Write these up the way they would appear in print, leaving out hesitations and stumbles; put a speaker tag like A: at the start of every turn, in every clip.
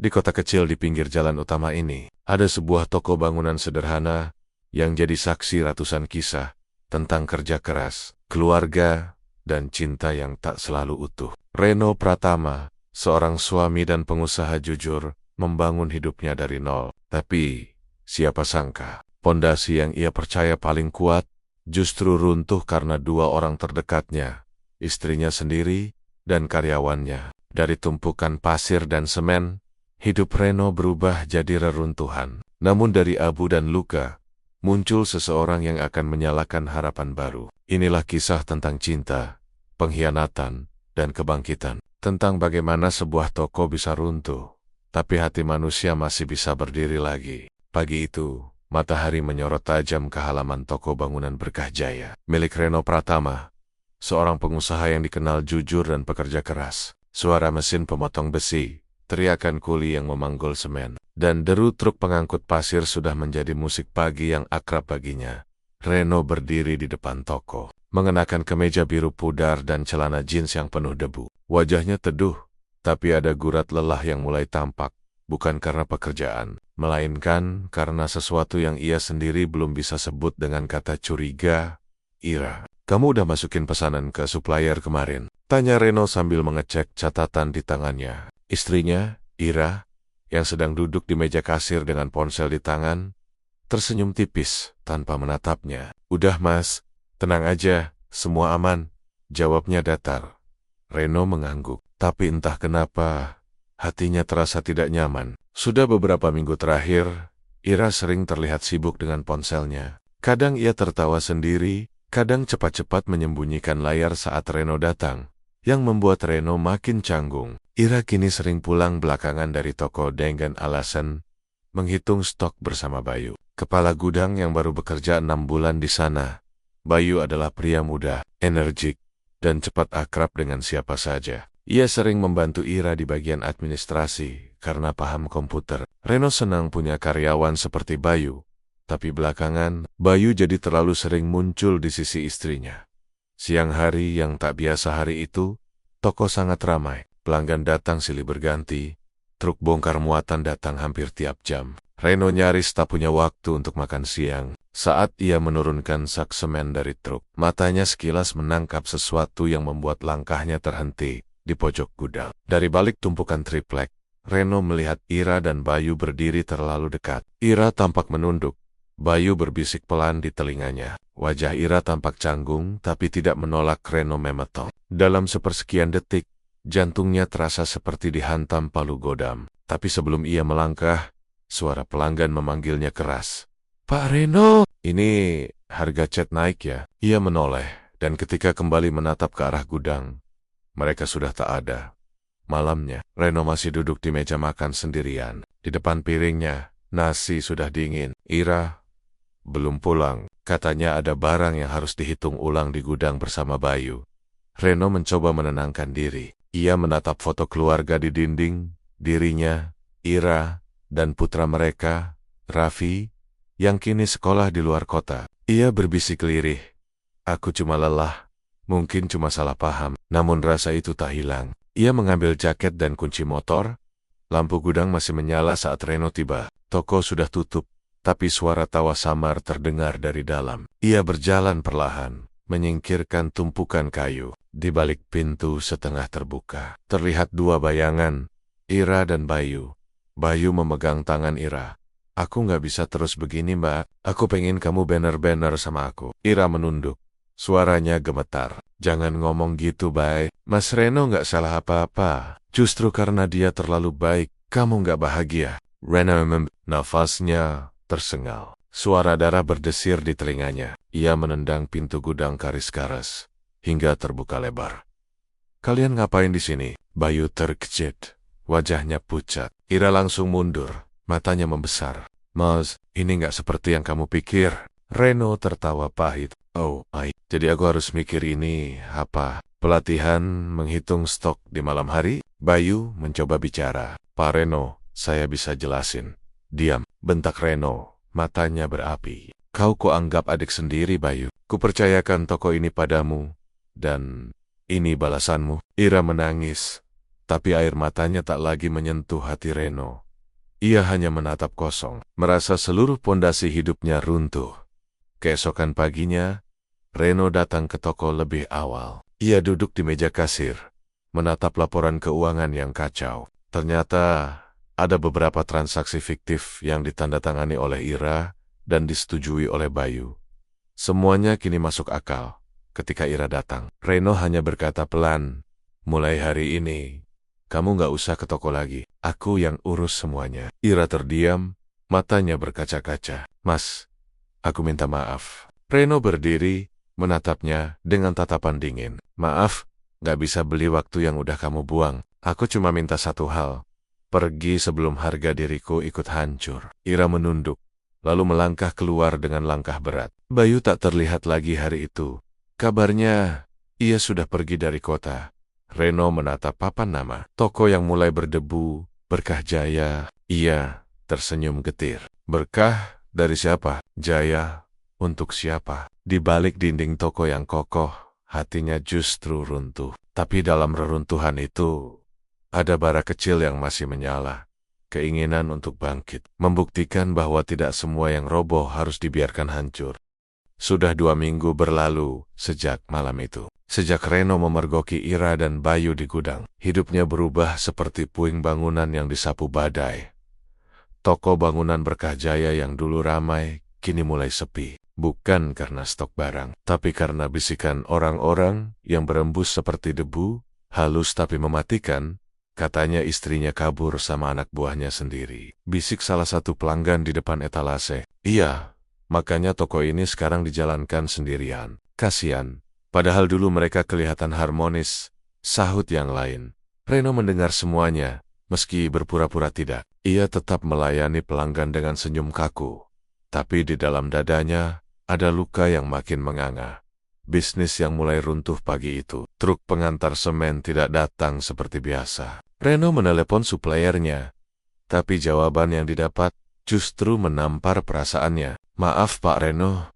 A: Di kota kecil di pinggir jalan utama ini, ada sebuah toko bangunan sederhana yang jadi saksi ratusan kisah tentang kerja keras, keluarga, dan cinta yang tak selalu utuh. Reno Pratama, seorang suami dan pengusaha jujur, membangun hidupnya dari nol. Tapi, siapa sangka, pondasi yang ia percaya paling kuat justru runtuh karena dua orang terdekatnya, istrinya sendiri dan karyawannya. Dari tumpukan pasir dan semen, hidup Reno berubah jadi reruntuhan. Namun dari abu dan luka, muncul seseorang yang akan menyalakan harapan baru. Inilah kisah tentang cinta, pengkhianatan, dan kebangkitan. Tentang bagaimana sebuah toko bisa runtuh, tapi hati manusia masih bisa berdiri lagi. Pagi itu, matahari menyorot tajam ke halaman toko bangunan Berkah Jaya, milik Reno Pratama, seorang pengusaha yang dikenal jujur dan pekerja keras. Suara mesin pemotong besi, teriakan kuli yang memanggul semen, dan deru truk pengangkut pasir sudah menjadi musik pagi yang akrab baginya. Reno berdiri di depan toko, mengenakan kemeja biru pudar dan celana jeans yang penuh debu. Wajahnya teduh, tapi ada gurat lelah yang mulai tampak, bukan karena pekerjaan, melainkan karena sesuatu yang ia sendiri belum bisa sebut dengan kata curiga. Ira, kamu udah masukin pesanan ke supplier kemarin? Tanya Reno sambil mengecek catatan di tangannya. Istrinya, Ira, yang sedang duduk di meja kasir dengan ponsel di tangan, tersenyum tipis tanpa menatapnya. Udah mas, tenang aja, semua aman, jawabnya datar. Reno mengangguk, tapi entah kenapa, hatinya terasa tidak nyaman. Sudah beberapa minggu terakhir, Ira sering terlihat sibuk dengan ponselnya. Kadang ia tertawa sendiri, kadang cepat-cepat menyembunyikan layar saat Reno datang, yang membuat Reno makin canggung. Ira kini sering pulang belakangan dari toko dengan alasan menghitung stok bersama Bayu, kepala gudang yang baru bekerja 6 bulan di sana. Bayu adalah pria muda, energik, dan cepat akrab dengan siapa saja. Ia sering membantu Ira di bagian administrasi karena paham komputer. Reno senang punya karyawan seperti Bayu, tapi belakangan Bayu jadi terlalu sering muncul di sisi istrinya. Siang hari yang tak biasa hari itu, toko sangat ramai. Pelanggan datang silih berganti, truk bongkar muatan datang hampir tiap jam. Reno nyaris tak punya waktu untuk makan siang. Saat ia menurunkan sak semen dari truk, matanya sekilas menangkap sesuatu yang membuat langkahnya terhenti di pojok gudang. Dari balik tumpukan triplek, Reno melihat Ira dan Bayu berdiri terlalu dekat. Ira tampak menunduk. Bayu berbisik pelan di telinganya. Wajah Ira tampak canggung, tapi tidak menolak. Reno memetok. Dalam sepersekian detik, jantungnya terasa seperti dihantam palu godam. Tapi sebelum ia melangkah, suara pelanggan memanggilnya keras. Pak Reno, ini harga cat naik ya? Ia menoleh, dan ketika kembali menatap ke arah gudang, mereka sudah tak ada. Malamnya, Reno masih duduk di meja makan sendirian. Di depan piringnya, nasi sudah dingin. Ira belum pulang. Katanya ada barang yang harus dihitung ulang di gudang bersama Bayu. Reno mencoba menenangkan diri. Ia menatap foto keluarga di dinding, dirinya, Ira, dan putra mereka, Raffi, yang kini sekolah di luar kota. Ia berbisik lirih. Aku cuma lelah, mungkin cuma salah paham. Namun rasa itu tak hilang. Ia mengambil jaket dan kunci motor. Lampu gudang masih menyala saat Reno tiba. Toko sudah tutup, tapi suara tawa samar terdengar dari dalam. Ia berjalan perlahan, menyingkirkan tumpukan kayu. Di balik pintu setengah terbuka, terlihat dua bayangan, Ira dan Bayu. Bayu memegang tangan Ira. Aku nggak bisa terus begini mbak, aku pengen kamu bener-bener sama aku. Ira menunduk, suaranya gemetar. Jangan ngomong gitu Bay, Mas Reno nggak salah apa-apa. Justru karena dia terlalu baik, kamu nggak bahagia. Reno nafasnya tersengal. Suara darah berdesir di telinganya. Ia menendang pintu gudang karis-karas hingga terbuka lebar. Kalian ngapain di sini? Bayu terkejut, wajahnya pucat. Ira langsung mundur, matanya membesar. Mas, ini nggak seperti yang kamu pikir. Reno tertawa pahit. Oh, jadi aku harus mikir ini apa? Pelatihan menghitung stok di malam hari? Bayu mencoba bicara. Pak Reno, saya bisa jelasin. Diam, bentak Reno, matanya berapi. Kau kok anggap adik sendiri Bayu? Kupercayakan toko ini padamu. Dan ini balasanmu. Ira menangis, Tapi air matanya tak lagi menyentuh hati Reno. Ia hanya menatap kosong, merasa seluruh pondasi hidupnya runtuh. Keesokan paginya, Reno datang ke toko lebih awal. Ia duduk di meja kasir, menatap laporan keuangan yang kacau. Ternyata ada beberapa transaksi fiktif yang ditandatangani oleh Ira dan disetujui oleh Bayu. Semuanya kini masuk akal. Ketika Ira datang, Reno hanya berkata pelan, "Mulai hari ini, kamu nggak usah ke toko lagi. Aku yang urus semuanya." Ira terdiam, matanya berkaca-kaca. "Mas, aku minta maaf." Reno berdiri, menatapnya dengan tatapan dingin. "Maaf, nggak bisa beli waktu yang udah kamu buang. Aku cuma minta satu hal. Pergi sebelum harga diriku ikut hancur." Ira menunduk, lalu melangkah keluar dengan langkah berat. Bayu tak terlihat lagi hari itu. Kabarnya, ia sudah pergi dari kota. Reno menatap papan nama toko yang mulai berdebu, Berkah Jaya. Ia tersenyum getir. Berkah dari siapa? Jaya untuk siapa? Di balik dinding toko yang kokoh, hatinya justru runtuh. Tapi dalam reruntuhan itu, ada bara kecil yang masih menyala. Keinginan untuk bangkit, membuktikan bahwa tidak semua yang roboh harus dibiarkan hancur. Sudah 2 minggu berlalu sejak malam itu. Sejak Reno memergoki Ira dan Bayu di gudang, hidupnya berubah seperti puing bangunan yang disapu badai. Toko bangunan Berkah Jaya yang dulu ramai, kini mulai sepi. Bukan karena stok barang, tapi karena bisikan orang-orang yang berembus seperti debu, halus tapi mematikan. Katanya istrinya kabur sama anak buahnya sendiri. Bisik salah satu pelanggan di depan etalase. Iya. Makanya toko ini sekarang dijalankan sendirian. Kasian. Padahal dulu mereka kelihatan harmonis. Sahut yang lain. Reno mendengar semuanya, meski berpura-pura tidak. Ia tetap melayani pelanggan dengan senyum kaku. Tapi di dalam dadanya, ada luka yang makin menganga. Bisnis yang mulai runtuh pagi itu. Truk pengantar semen tidak datang seperti biasa. Reno menelepon suppliernya. Tapi jawaban yang didapat justru menampar perasaannya. "Maaf Pak Reno,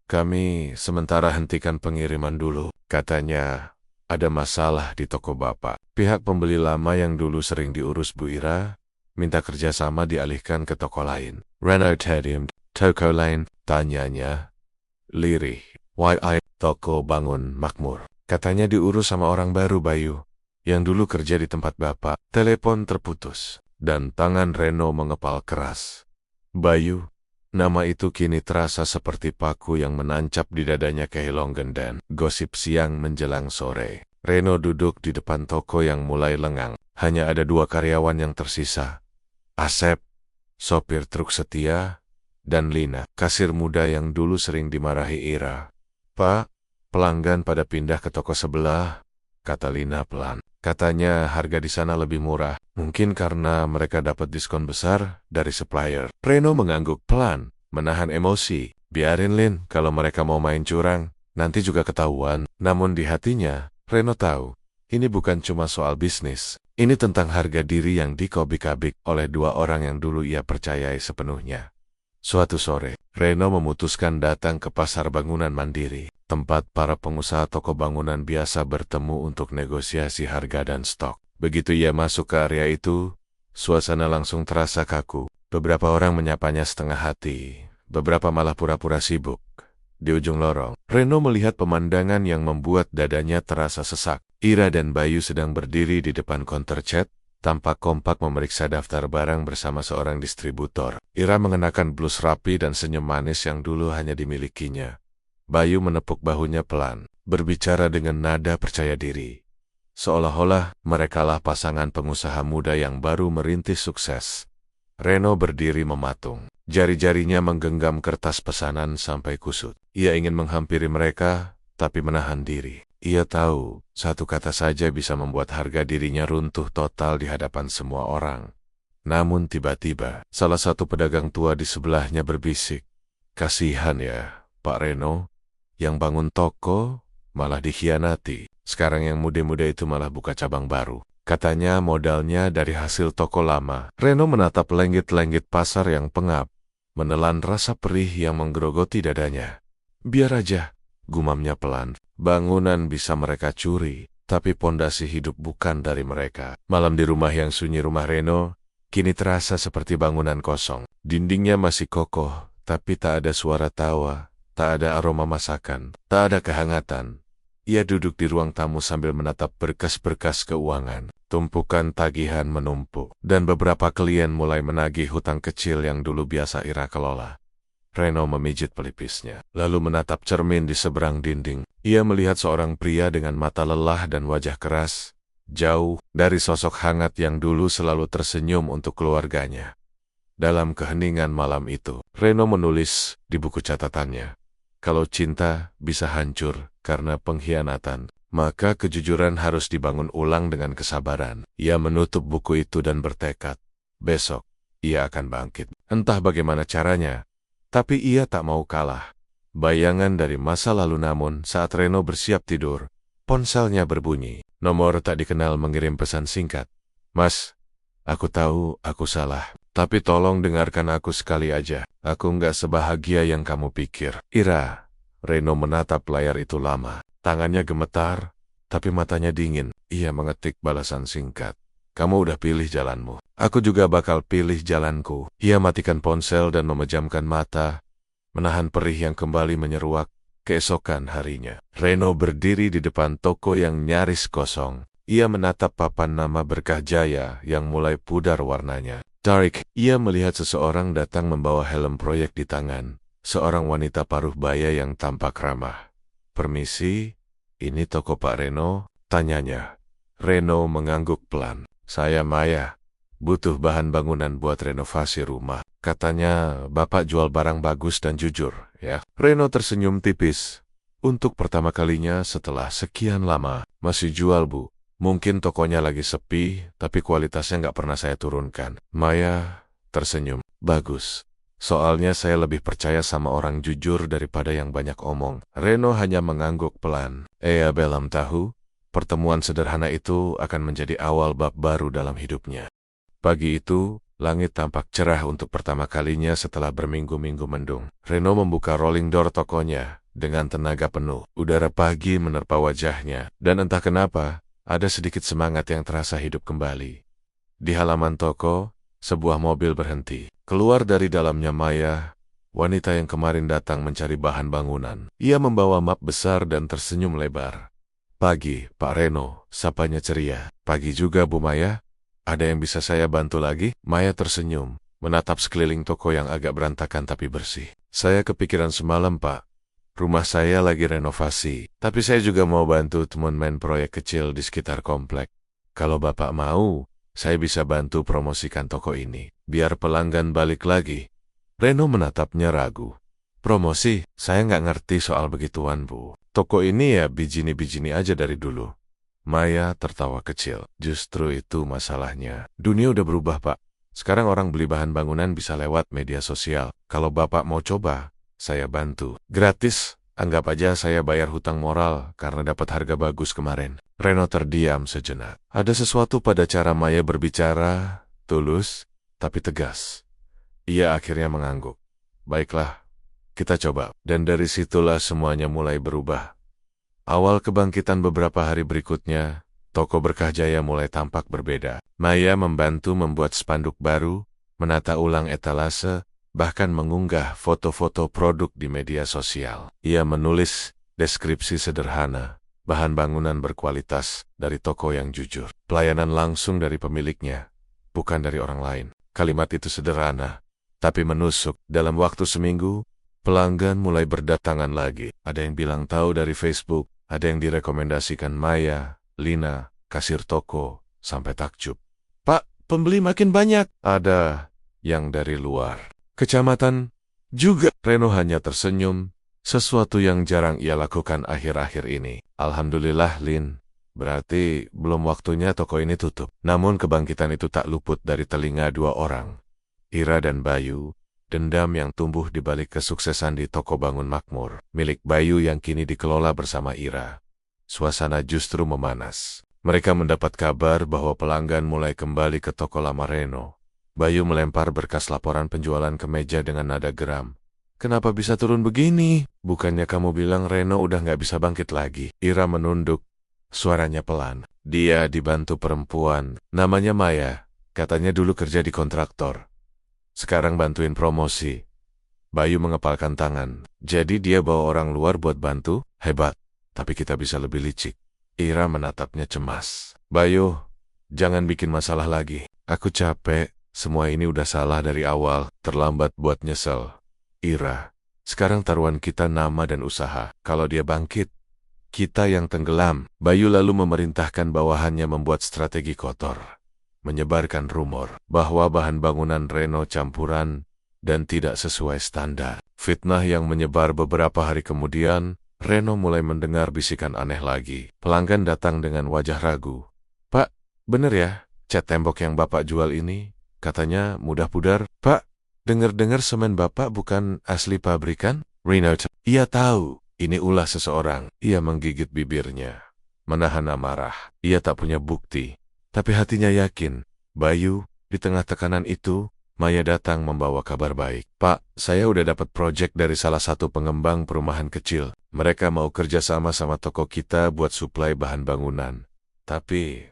A: kami sementara hentikan pengiriman dulu." Katanya, ada masalah di toko Bapak. Pihak pembeli lama yang dulu sering diurus Bu Ira, minta kerjasama dialihkan ke toko lain. Reno terdiam. "Toko lain?" tanyanya. Lirih. "YI, toko bangun makmur. Katanya diurus sama orang baru Bayu, yang dulu kerja di tempat Bapak." Telepon terputus, dan tangan Reno mengepal keras. Bayu. Nama itu kini terasa seperti paku yang menancap di dadanya kehilonggen dan gosip siang menjelang sore. Reno duduk di depan toko yang mulai lengang. Hanya ada 2 karyawan yang tersisa. Asep, sopir truk setia, dan Lina, kasir muda yang dulu sering dimarahi Ira. "Pak, pelanggan pada pindah ke toko sebelah," kata Lina pelan. "Katanya harga di sana lebih murah. Mungkin karena mereka dapat diskon besar dari supplier." Reno mengangguk pelan, menahan emosi. "Biarin Lin, kalau mereka mau main curang, nanti juga ketahuan." Namun di hatinya, Reno tahu, ini bukan cuma soal bisnis. Ini tentang harga diri yang dikobik-abik oleh 2 orang yang dulu ia percayai sepenuhnya. Suatu sore, Reno memutuskan datang ke pasar bangunan mandiri, tempat para pengusaha toko bangunan biasa bertemu untuk negosiasi harga dan stok. Begitu ia masuk ke area itu, suasana langsung terasa kaku. Beberapa orang menyapanya setengah hati, beberapa malah pura-pura sibuk. Di ujung lorong, Reno melihat pemandangan yang membuat dadanya terasa sesak. Ira dan Bayu sedang berdiri di depan counter chat, tampak kompak memeriksa daftar barang bersama seorang distributor. Ira mengenakan blus rapi dan senyum manis yang dulu hanya dimilikinya. Bayu menepuk bahunya pelan, berbicara dengan nada percaya diri. Seolah-olah merekalah pasangan pengusaha muda yang baru merintis sukses. Reno berdiri mematung. Jari-jarinya menggenggam kertas pesanan sampai kusut. Ia ingin menghampiri mereka, tapi menahan diri. Ia tahu, satu kata saja bisa membuat harga dirinya runtuh total di hadapan semua orang. Namun tiba-tiba, salah satu pedagang tua di sebelahnya berbisik. "Kasihan ya, Pak Reno, yang bangun toko malah dikhianati. Sekarang yang muda-muda itu malah buka cabang baru. Katanya modalnya dari hasil toko lama." Reno menatap lenggit-lenggit pasar yang pengap, menelan rasa perih yang menggerogoti dadanya. "Biar aja," gumamnya pelan. "Bangunan bisa mereka curi, tapi pondasi hidup bukan dari mereka. Malam di rumah yang sunyi rumah Reno, kini terasa seperti bangunan kosong. Dindingnya masih kokoh, tapi tak ada suara tawa, tak ada aroma masakan, tak ada kehangatan. Ia duduk di ruang tamu sambil menatap berkas-berkas keuangan. Tumpukan tagihan menumpuk, dan beberapa klien mulai menagih hutang kecil yang dulu biasa Ira kelola. Reno memijit pelipisnya, lalu menatap cermin di seberang dinding. Ia melihat seorang pria dengan mata lelah dan wajah keras, jauh dari sosok hangat yang dulu selalu tersenyum untuk keluarganya. Dalam keheningan malam itu, Reno menulis di buku catatannya, kalau cinta bisa hancur karena pengkhianatan, maka kejujuran harus dibangun ulang dengan kesabaran. Ia menutup buku itu dan bertekad, besok ia akan bangkit. Entah bagaimana caranya, tapi ia tak mau kalah. Bayangan dari masa lalu namun saat Reno bersiap tidur, ponselnya berbunyi. Nomor tak dikenal mengirim pesan singkat. Mas, aku tahu aku salah, tapi tolong dengarkan aku sekali aja. Aku nggak sebahagia yang kamu pikir. Ira. Reno menatap layar itu lama. Tangannya gemetar, tapi matanya dingin. Ia mengetik balasan singkat. Kamu udah pilih jalanmu. Aku juga bakal pilih jalanku. Ia matikan ponsel dan memejamkan mata, menahan perih yang kembali menyeruak. Keesokan harinya, Reno berdiri di depan toko yang nyaris kosong. Ia menatap papan nama berkah jaya yang mulai pudar warnanya. Tarik, ia melihat seseorang datang membawa helm proyek di tangan. Seorang wanita paruh baya yang tampak ramah. Permisi, ini toko Pak Reno? Tanyanya. Reno mengangguk pelan. Saya Maya, butuh bahan bangunan buat renovasi rumah. Katanya Bapak jual barang bagus dan jujur, ya? Reno tersenyum tipis. Untuk pertama kalinya setelah sekian lama, masih jual Bu. Mungkin tokonya lagi sepi, tapi kualitasnya nggak pernah saya turunkan. Maya tersenyum. Bagus. Soalnya saya lebih percaya sama orang jujur daripada yang banyak omong. Reno hanya mengangguk pelan. Belum tahu, pertemuan sederhana itu akan menjadi awal bab baru dalam hidupnya. Pagi itu, langit tampak cerah untuk pertama kalinya setelah berminggu-minggu mendung. Reno membuka rolling door tokonya dengan tenaga penuh. Udara pagi menerpa wajahnya, dan entah kenapa, ada sedikit semangat yang terasa hidup kembali. Di halaman toko, sebuah mobil berhenti. Keluar dari dalamnya Maya, wanita yang kemarin datang mencari bahan bangunan. Ia membawa map besar dan tersenyum lebar. Pagi, Pak Reno, sapanya ceria. Pagi juga Bu Maya, ada yang bisa saya bantu lagi? Maya tersenyum, menatap sekeliling toko yang agak berantakan tapi bersih. Saya kepikiran semalam Pak, rumah saya lagi renovasi, tapi saya juga mau bantu teman main proyek kecil di sekitar komplek. Kalau Bapak mau, saya bisa bantu promosikan toko ini, biar pelanggan balik lagi. Reno menatapnya ragu. Promosi? Saya nggak ngerti soal begituan Bu. Toko ini ya bijini-bijini aja dari dulu. Maya tertawa kecil. Justru itu masalahnya. Dunia udah berubah Pak. Sekarang orang beli bahan bangunan bisa lewat media sosial. Kalau Bapak mau coba, saya bantu. Gratis. Anggap aja saya bayar hutang moral karena dapat harga bagus kemarin. Reno terdiam sejenak. Ada sesuatu pada cara Maya berbicara, tulus, tapi tegas. Ia akhirnya mengangguk. Baiklah, kita coba. Dan dari situlah semuanya mulai berubah. Awal kebangkitan beberapa hari berikutnya, toko Berkah Jaya mulai tampak berbeda. Maya membantu membuat spanduk baru, menata ulang etalase, bahkan mengunggah foto-foto produk di media sosial. Ia menulis deskripsi sederhana, bahan bangunan berkualitas dari toko yang jujur. Pelayanan langsung dari pemiliknya, bukan dari orang lain. Kalimat itu sederhana, tapi menusuk. Dalam waktu seminggu, pelanggan mulai berdatangan lagi. Ada yang bilang tahu dari Facebook, ada yang direkomendasikan Maya, Lina, kasir toko, sampai takjub. Pak, pembeli makin banyak. Ada yang dari luar kecamatan juga. Reno hanya tersenyum, sesuatu yang jarang ia lakukan akhir-akhir ini. Alhamdulillah Lin, berarti belum waktunya toko ini tutup. Namun kebangkitan itu tak luput dari telinga dua orang, Ira dan Bayu. Dendam yang tumbuh di balik kesuksesan di toko bangun makmur, milik Bayu yang kini dikelola bersama Ira. Suasana justru memanas. Mereka mendapat kabar bahwa pelanggan mulai kembali ke toko lama Reno. Bayu melempar berkas laporan penjualan ke meja dengan nada geram. Kenapa bisa turun begini? Bukannya kamu bilang Reno udah nggak bisa bangkit lagi? Ira menunduk, Suaranya pelan. Dia dibantu perempuan, namanya Maya. Katanya dulu kerja di kontraktor. Sekarang bantuin promosi. Bayu mengepalkan tangan. Jadi dia bawa orang luar buat bantu? Hebat. Tapi kita bisa lebih licik. Ira menatapnya cemas. Bayu, jangan bikin masalah lagi. Aku capek. Semua ini udah salah dari awal. Terlambat buat nyesel. Ira, sekarang taruhan kita nama dan usaha. Kalau dia bangkit, kita yang tenggelam. Bayu lalu memerintahkan bawahannya membuat strategi kotor. Menyebarkan rumor bahwa bahan bangunan Reno campuran dan tidak sesuai standar. Fitnah yang menyebar beberapa hari kemudian, Reno mulai mendengar bisikan aneh lagi. Pelanggan datang dengan wajah ragu. Pak, bener ya, cat tembok yang Bapak jual ini? Katanya mudah pudar. Pak, dengar-dengar semen Bapak bukan asli pabrikan? Reno, iya tahu. Ini ulah seseorang. Ia menggigit bibirnya. Menahan amarah. Ia tak punya bukti. Tapi hatinya yakin. Bayu, di tengah tekanan itu, Maya datang membawa kabar baik. Pak, saya udah dapat proyek dari salah satu pengembang perumahan kecil. Mereka mau kerja sama toko kita buat suplai bahan bangunan. Tapi,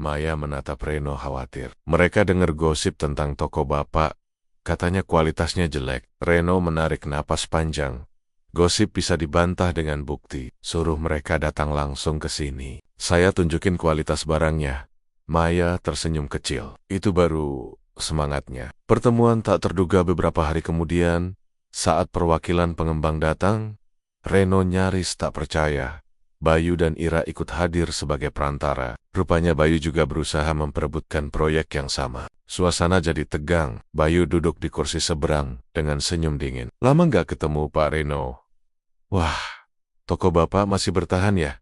A: Maya menatap Reno khawatir. Mereka dengar gosip tentang toko Bapak. Katanya kualitasnya jelek. Reno menarik napas panjang. Gosip bisa dibantah dengan bukti. Suruh mereka datang langsung ke sini. Saya tunjukin kualitas barangnya. Maya tersenyum kecil. Itu baru semangatnya. Pertemuan tak terduga beberapa hari kemudian, saat perwakilan pengembang datang, Reno nyaris tak percaya. Bayu dan Ira ikut hadir sebagai perantara. Rupanya Bayu juga berusaha memperebutkan proyek yang sama. Suasana jadi tegang. Bayu duduk di kursi seberang dengan senyum dingin. Lama nggak ketemu Pak Reno. Wah, toko Bapak masih bertahan ya?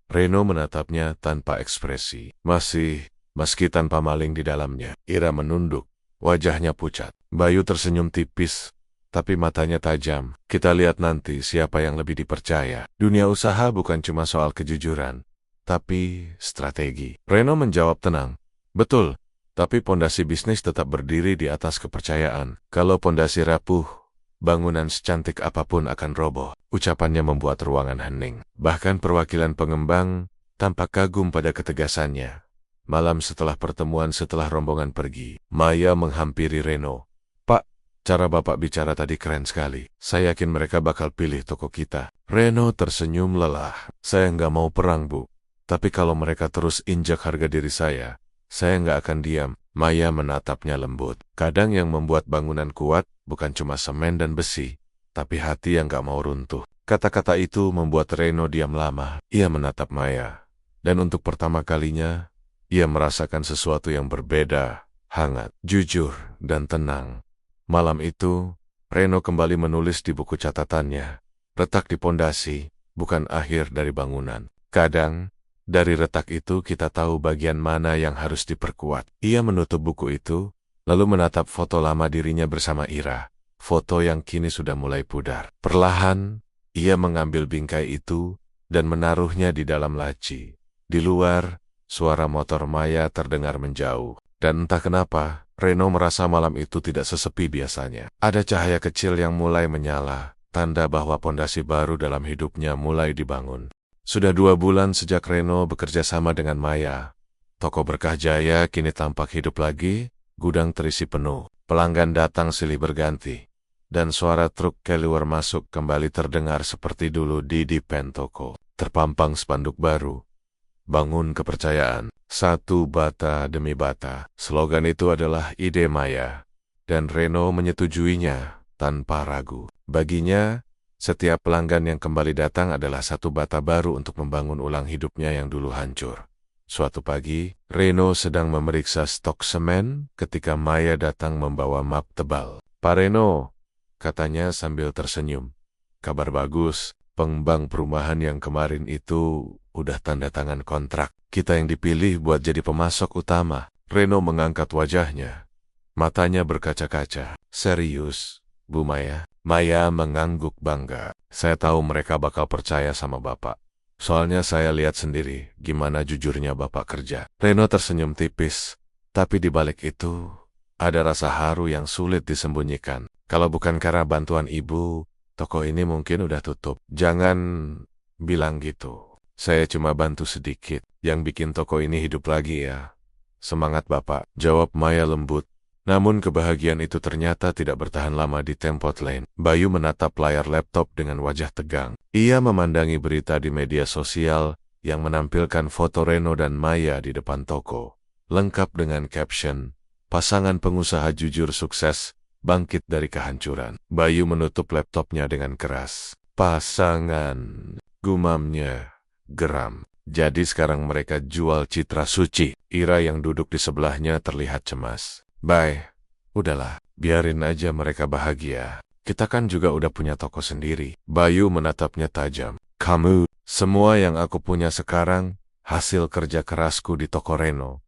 A: Reno menatapnya tanpa ekspresi. Masih, meski tanpa maling di dalamnya. Ira menunduk. Wajahnya pucat. Bayu tersenyum tipis, tapi matanya tajam. Kita lihat nanti siapa yang lebih dipercaya. Dunia usaha bukan cuma soal kejujuran, tapi strategi. Reno menjawab tenang. Betul, tapi pondasi bisnis tetap berdiri di atas kepercayaan. Kalau pondasi rapuh, bangunan secantik apapun akan roboh. Ucapannya membuat ruangan hening. Bahkan perwakilan pengembang tampak kagum pada ketegasannya. Malam setelah pertemuan setelah rombongan pergi, Maya menghampiri Reno. Pak, cara Bapak bicara tadi keren sekali. Saya yakin mereka bakal pilih toko kita. Reno tersenyum lelah. Saya nggak mau perang, Bu. Tapi kalau mereka terus injak harga diri saya nggak akan diam. Maya menatapnya lembut. Kadang yang membuat bangunan kuat bukan cuma semen dan besi, tapi hati yang gak mau runtuh. Kata-kata itu membuat Reno diam lama. Ia menatap Maya. Dan untuk pertama kalinya, ia merasakan sesuatu yang berbeda, hangat, jujur, dan tenang. Malam itu, Reno kembali menulis di buku catatannya. Retak di pondasi, bukan akhir dari bangunan. Kadang, dari retak itu kita tahu bagian mana yang harus diperkuat. Ia menutup buku itu, lalu menatap foto lama dirinya bersama Ira. Foto yang kini sudah mulai pudar. Perlahan, ia mengambil bingkai itu dan menaruhnya di dalam laci. Di luar, suara motor Maya terdengar menjauh. Dan entah kenapa, Reno merasa malam itu tidak sesepi biasanya. Ada cahaya kecil yang mulai menyala, tanda bahwa pondasi baru dalam hidupnya mulai dibangun. Sudah 2 bulan sejak Reno bekerja sama dengan Maya. Toko Berkah Jaya kini tampak hidup lagi, gudang terisi penuh. Pelanggan datang silih berganti. Dan suara truk keluar masuk kembali terdengar seperti dulu di depan toko. Terpampang spanduk baru. Bangun kepercayaan. Satu bata demi bata. Slogan itu adalah ide Maya. Dan Reno menyetujuinya tanpa ragu. Baginya, setiap pelanggan yang kembali datang adalah satu bata baru untuk membangun ulang hidupnya yang dulu hancur. Suatu pagi, Reno sedang memeriksa stok semen ketika Maya datang membawa map tebal. Pak Reno, katanya sambil tersenyum. Kabar bagus, pengembang perumahan yang kemarin itu udah tanda tangan kontrak. Kita yang dipilih buat jadi pemasok utama. Reno mengangkat wajahnya. Matanya berkaca-kaca. Serius, Bu Maya? Maya mengangguk bangga. Saya tahu mereka bakal percaya sama Bapak. Soalnya saya lihat sendiri gimana jujurnya Bapak kerja. Reno tersenyum tipis. Tapi di balik itu, ada rasa haru yang sulit disembunyikan. Kalau bukan karena bantuan Ibu, toko ini mungkin udah tutup. Jangan bilang gitu. Saya cuma bantu sedikit. Yang bikin toko ini hidup lagi ya. Semangat Bapak, jawab Maya lembut. Namun kebahagiaan itu ternyata tidak bertahan lama di Tempot Lane. Bayu menatap layar laptop dengan wajah tegang. Ia memandangi berita di media sosial yang menampilkan foto Reno dan Maya di depan toko. Lengkap dengan caption, pasangan pengusaha jujur sukses, bangkit dari kehancuran. Bayu menutup laptopnya dengan keras. Pasangan, gumamnya, geram. Jadi sekarang mereka jual citra suci. Ira yang duduk di sebelahnya terlihat cemas. Bye, udahlah, biarin aja mereka bahagia. Kita kan juga udah punya toko sendiri. Bayu menatapnya tajam. Kamu, semua yang aku punya sekarang, hasil kerja kerasku di toko Reno.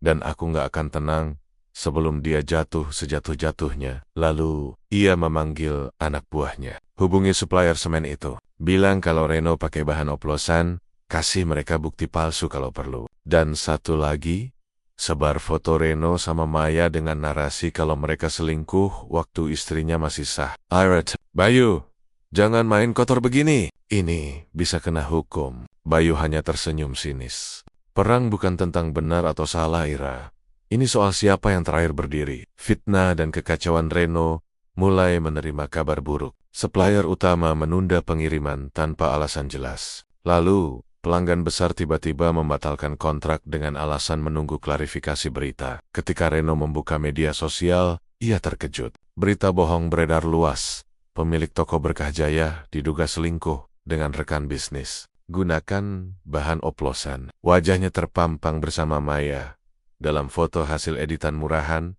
A: Dan aku gak akan tenang sebelum dia jatuh sejatuh-jatuhnya. Lalu, ia memanggil anak buahnya. Hubungi supplier semen itu. Bilang kalau Reno pakai bahan oplosan, kasih mereka bukti palsu kalau perlu. Dan satu lagi, sebar foto Reno sama Maya dengan narasi kalau mereka selingkuh waktu istrinya masih sah. Irat, Bayu, jangan main kotor begini. Ini bisa kena hukum. Bayu hanya tersenyum sinis. Perang bukan tentang benar atau salah, Ira. Ini soal siapa yang terakhir berdiri. Fitnah dan kekacauan Reno mulai menerima kabar buruk. Supplier utama menunda pengiriman tanpa alasan jelas. Lalu, pelanggan besar tiba-tiba membatalkan kontrak dengan alasan menunggu klarifikasi berita. Ketika Reno membuka media sosial, ia terkejut. Berita bohong beredar luas. Pemilik toko Berkah Jaya diduga selingkuh dengan rekan bisnis. Gunakan bahan oplosan. Wajahnya terpampang bersama Maya dalam foto hasil editan murahan,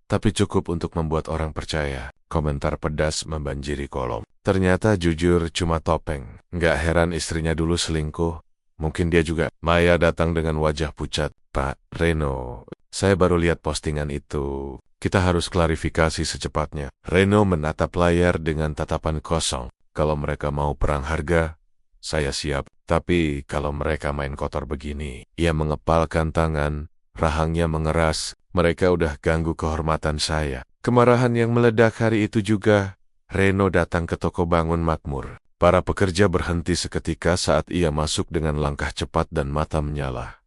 A: tapi cukup untuk membuat orang percaya. Komentar pedas membanjiri kolom. Ternyata jujur cuma topeng. Nggak heran istrinya dulu selingkuh. Mungkin dia juga. Maya datang dengan wajah pucat. Pak Reno, saya baru lihat postingan itu. Kita harus klarifikasi secepatnya. Reno menatap layar dengan tatapan kosong. Kalau mereka mau perang harga, saya siap. Tapi kalau mereka main kotor begini, ia mengepalkan tangan, rahangnya mengeras. Mereka udah ganggu kehormatan saya. Kemarahan yang meledak hari itu juga, Reno datang ke toko Bangun Makmur. Para pekerja berhenti seketika saat ia masuk dengan langkah cepat dan mata menyala.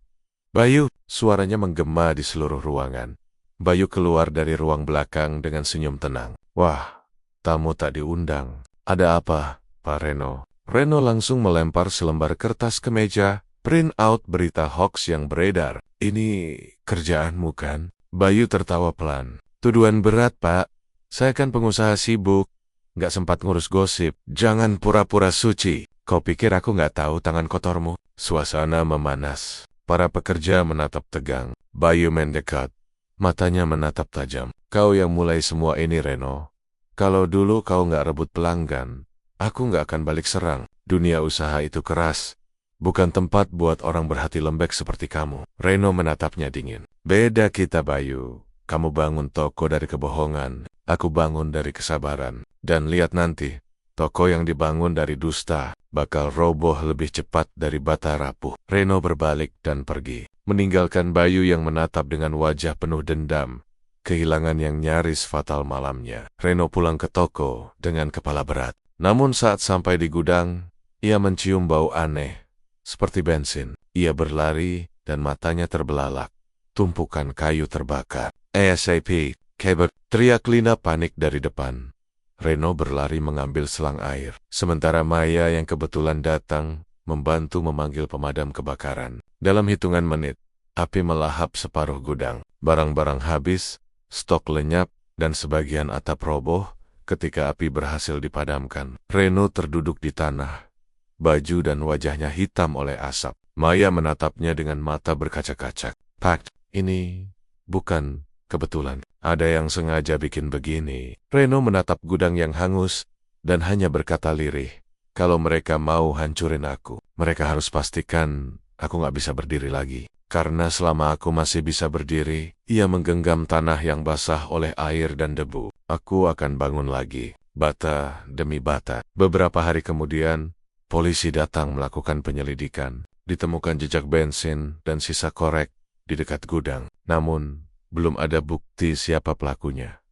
A: Bayu, suaranya menggema di seluruh ruangan. Bayu keluar dari ruang belakang dengan senyum tenang. Wah, tamu tak diundang. Ada apa, Pak Reno? Reno langsung melempar selembar kertas ke meja, print out berita hoax yang beredar. Ini kerjaanmu kan? Bayu tertawa pelan. Tuduhan berat, Pak. Saya kan pengusaha sibuk. Nggak sempat ngurus gosip. Jangan pura-pura suci. Kau pikir aku nggak tahu tangan kotormu? Suasana memanas. Para pekerja menatap tegang. Bayu mendekat. Matanya menatap tajam. Kau yang mulai semua ini, Reno. Kalau dulu kau nggak rebut pelanggan, aku nggak akan balik serang. Dunia usaha itu keras. Bukan tempat buat orang berhati lembek seperti kamu. Reno menatapnya dingin. Beda kita, Bayu. Kamu bangun toko dari kebohongan. Aku bangun dari kesabaran. Dan lihat nanti, toko yang dibangun dari dusta bakal roboh lebih cepat dari bata rapuh. Reno berbalik dan pergi, meninggalkan Bayu yang menatap dengan wajah penuh dendam. Kehilangan yang nyaris fatal malamnya. Reno pulang ke toko dengan kepala berat. Namun saat sampai di gudang, ia mencium bau aneh, seperti bensin. Ia berlari dan matanya terbelalak. Tumpukan kayu terbakar. ASAP, Keber, teriak Lina panik dari depan. Reno berlari mengambil selang air. Sementara Maya yang kebetulan datang, membantu memanggil pemadam kebakaran. Dalam hitungan menit, api melahap separuh gudang. Barang-barang habis, stok lenyap, dan sebagian atap roboh ketika api berhasil dipadamkan. Reno terduduk di tanah. Baju dan wajahnya hitam oleh asap. Maya menatapnya dengan mata berkaca-kaca. Pak, ini bukan kebetulan. Ada yang sengaja bikin begini. Reno menatap gudang yang hangus dan hanya berkata lirih. Kalau mereka mau hancurin aku, mereka harus pastikan aku nggak bisa berdiri lagi. Karena selama aku masih bisa berdiri, ia menggenggam tanah yang basah oleh air dan debu. Aku akan bangun lagi, bata demi bata. Beberapa hari kemudian, polisi datang melakukan penyelidikan. Ditemukan jejak bensin dan sisa korek di dekat gudang. Namun, belum ada bukti siapa pelakunya.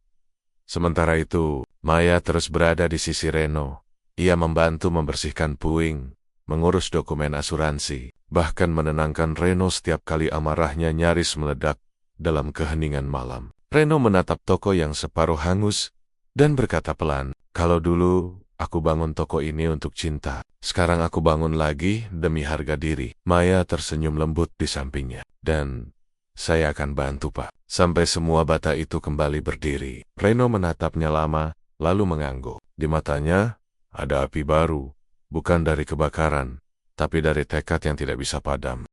A: Sementara itu, Maya terus berada di sisi Reno. Ia membantu membersihkan puing, mengurus dokumen asuransi, bahkan menenangkan Reno setiap kali amarahnya nyaris meledak dalam keheningan malam. Reno menatap toko yang separuh hangus dan berkata pelan, "Kalau dulu aku bangun toko ini untuk cinta, sekarang aku bangun lagi demi harga diri." Maya tersenyum lembut di sampingnya. "Dan saya akan bantu, Pak, sampai semua bata itu kembali berdiri." Reno menatapnya lama, lalu mengangguk. Di matanya ada api baru, bukan dari kebakaran, tapi dari tekad yang tidak bisa padam.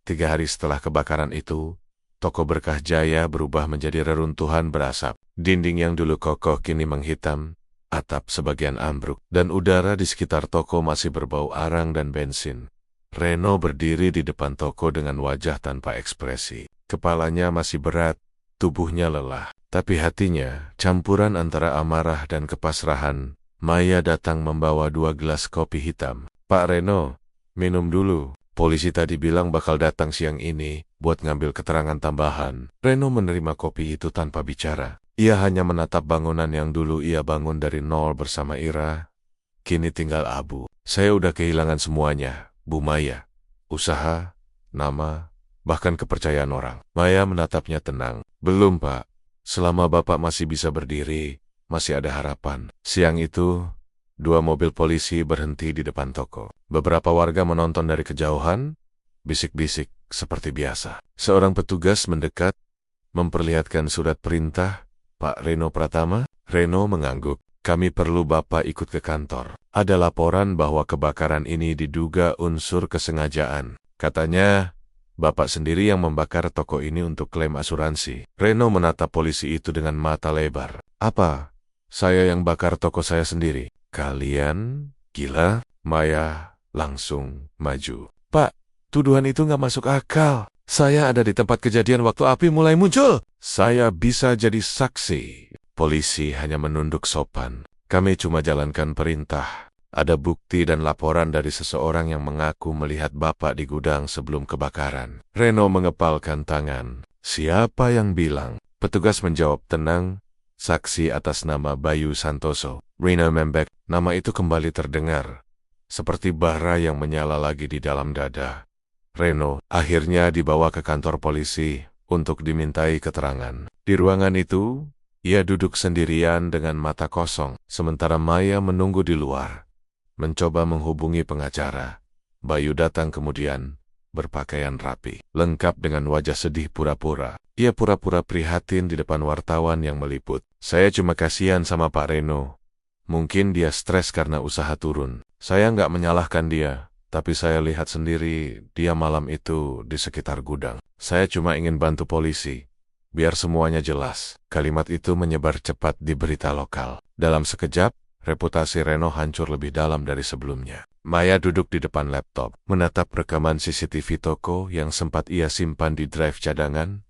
A: 3 hari setelah kebakaran itu, toko Berkah Jaya berubah menjadi reruntuhan berasap. Dinding yang dulu kokoh kini menghitam, atap sebagian ambruk, dan udara di sekitar toko masih berbau arang dan bensin. Reno berdiri di depan toko dengan wajah tanpa ekspresi. Kepalanya masih berat, tubuhnya lelah, tapi hatinya campuran antara amarah dan kepasrahan. Maya datang membawa 2 gelas kopi hitam. "Pak Reno, minum dulu. Polisi tadi bilang bakal datang siang ini buat ngambil keterangan tambahan." Reno menerima kopi itu tanpa bicara. Ia hanya menatap bangunan yang dulu ia bangun dari nol bersama Ira. Kini tinggal abu. "Saya udah kehilangan semuanya, Bu Maya. Usaha, nama, bahkan kepercayaan orang." Maya menatapnya tenang. "Belum, Pak. Selama Bapak masih bisa berdiri, masih ada harapan." Siang itu, 2 mobil polisi berhenti di depan toko. Beberapa warga menonton dari kejauhan, bisik-bisik seperti biasa. Seorang petugas mendekat, memperlihatkan surat perintah. "Pak Reno Pratama?" Reno mengangguk. "Kami perlu Bapak ikut ke kantor. Ada laporan bahwa kebakaran ini diduga unsur kesengajaan. Katanya, Bapak sendiri yang membakar toko ini untuk klaim asuransi." Reno menatap polisi itu dengan mata lebar. "Apa? Saya yang bakar toko saya sendiri? Kalian gila?" Maya langsung maju. "Pak, tuduhan itu nggak masuk akal. Saya ada di tempat kejadian waktu api mulai muncul." "Saya bisa jadi saksi." Polisi hanya menunduk sopan. "Kami cuma jalankan perintah. Ada bukti dan laporan dari seseorang yang mengaku melihat Bapak di gudang sebelum kebakaran." Reno mengepalkan tangan. "Siapa yang bilang?" Petugas menjawab tenang. "Saksi atas nama Bayu Santoso." Reno membek. Nama itu kembali terdengar, seperti bara yang menyala lagi di dalam dada. Reno akhirnya dibawa ke kantor polisi untuk dimintai keterangan. Di ruangan itu, ia duduk sendirian dengan mata kosong, sementara Maya menunggu di luar, mencoba menghubungi pengacara. Bayu datang kemudian, berpakaian rapi, lengkap dengan wajah sedih pura-pura. Ia pura-pura prihatin di depan wartawan yang meliput. "Saya cuma kasihan sama Pak Reno. Mungkin dia stres karena usaha turun. Saya nggak menyalahkan dia, tapi saya lihat sendiri dia malam itu di sekitar gudang. Saya cuma ingin bantu polisi, biar semuanya jelas." Kalimat itu menyebar cepat di berita lokal. Dalam sekejap, reputasi Reno hancur lebih dalam dari sebelumnya. Maya duduk di depan laptop, menatap rekaman CCTV toko yang sempat ia simpan di drive cadangan.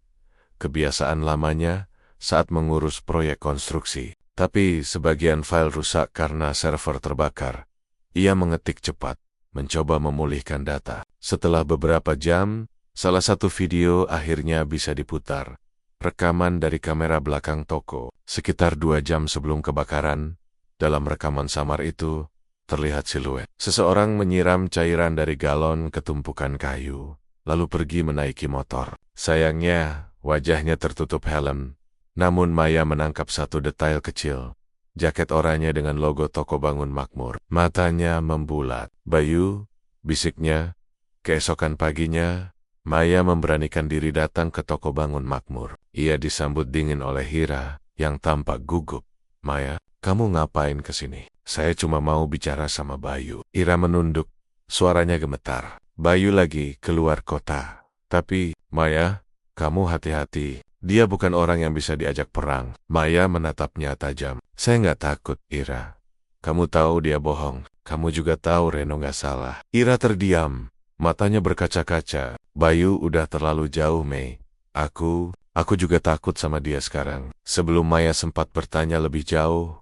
A: Kebiasaan lamanya saat mengurus proyek konstruksi. Tapi sebagian file rusak karena server terbakar. Ia mengetik cepat, mencoba memulihkan data. Setelah beberapa jam, salah satu video akhirnya bisa diputar. Rekaman dari kamera belakang toko. Sekitar 2 jam sebelum kebakaran, dalam rekaman samar itu, terlihat siluet. Seseorang menyiram cairan dari galon ke tumpukan kayu, lalu pergi menaiki motor. Sayangnya, wajahnya tertutup helm. Namun Maya menangkap satu detail kecil. Jaket oranye dengan logo toko Bangun Makmur. Matanya membulat. "Bayu," bisiknya. Keesokan paginya, Maya memberanikan diri datang ke toko Bangun Makmur. Ia disambut dingin oleh Hira, yang tampak gugup. "Maya, kamu ngapain ke sini?" "Saya cuma mau bicara sama Bayu." Ira menunduk. Suaranya gemetar. "Bayu lagi keluar kota. Tapi, Maya, kamu hati-hati. Dia bukan orang yang bisa diajak perang." Maya menatapnya tajam. "Saya nggak takut, Ira. Kamu tahu dia bohong. Kamu juga tahu Reno nggak salah." Ira terdiam. Matanya berkaca-kaca. "Bayu udah terlalu jauh, Mei. Aku juga takut sama dia sekarang." Sebelum Maya sempat bertanya lebih jauh,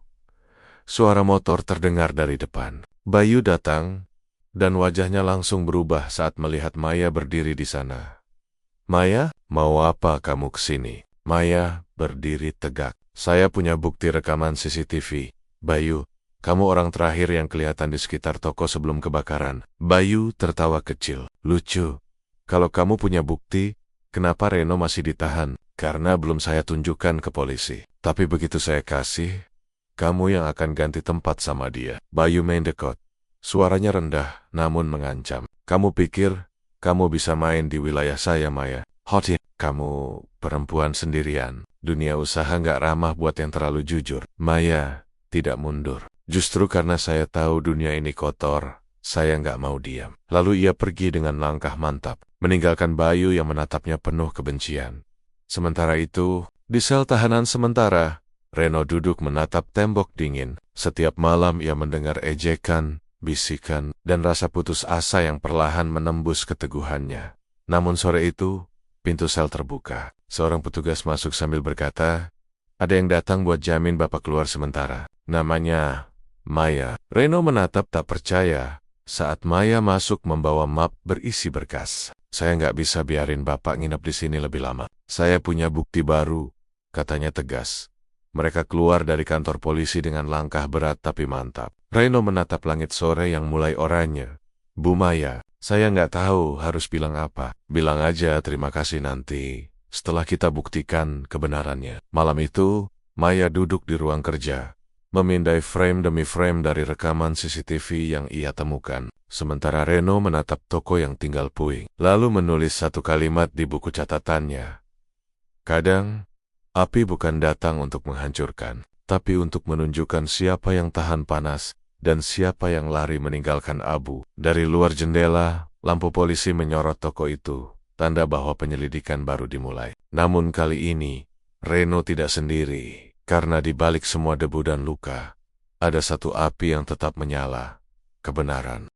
A: suara motor terdengar dari depan. Bayu datang, dan wajahnya langsung berubah saat melihat Maya berdiri di sana. "Maya, mau apa kamu kesini?" Maya berdiri tegak. "Saya punya bukti rekaman CCTV. Bayu, Kamu orang terakhir yang kelihatan di sekitar toko sebelum kebakaran. Bayu tertawa kecil. Lucu. Kalau kamu punya bukti, kenapa Reno masih ditahan? Karena belum saya tunjukkan ke polisi. Tapi begitu saya kasih, kamu yang akan ganti tempat sama dia. Bayu mendekot. Suaranya rendah, namun mengancam. Kamu pikir kamu bisa main di wilayah saya, Maya? Hot ya. Kamu perempuan sendirian. Dunia usaha nggak ramah buat yang terlalu jujur. Maya tidak mundur. Justru karena saya tahu dunia ini kotor, saya nggak mau diam. Lalu ia pergi dengan langkah mantap, meninggalkan Bayu yang menatapnya penuh kebencian. Sementara itu, di sel tahanan sementara, Reno duduk menatap tembok dingin. Setiap malam ia mendengar ejekan, bisikan, dan rasa putus asa yang perlahan menembus keteguhannya. Namun sore itu, pintu sel terbuka. Seorang petugas masuk sambil berkata, ada yang datang buat jamin Bapak keluar sementara. Namanya Maya. Reno menatap tak percaya saat Maya masuk membawa map berisi berkas. Saya nggak bisa biarin Bapak nginep di sini lebih lama. Saya punya bukti baru, katanya tegas. Mereka keluar dari kantor polisi dengan langkah berat tapi mantap. Reno menatap langit sore yang mulai oranye. Bu Maya, saya nggak tahu harus bilang apa. Bilang aja terima kasih nanti, setelah kita buktikan kebenarannya. Malam itu, Maya duduk di ruang kerja, memindai frame demi frame dari rekaman CCTV yang ia temukan. Sementara Reno menatap toko yang tinggal puing, lalu menulis satu kalimat di buku catatannya. Kadang, api bukan datang untuk menghancurkan, tapi untuk menunjukkan siapa yang tahan panas dan siapa yang lari meninggalkan abu. Dari luar jendela, lampu polisi menyorot toko itu, tanda bahwa penyelidikan baru dimulai. Namun kali ini, Reno tidak sendiri, karena di balik semua debu dan luka, ada satu api yang tetap menyala, kebenaran.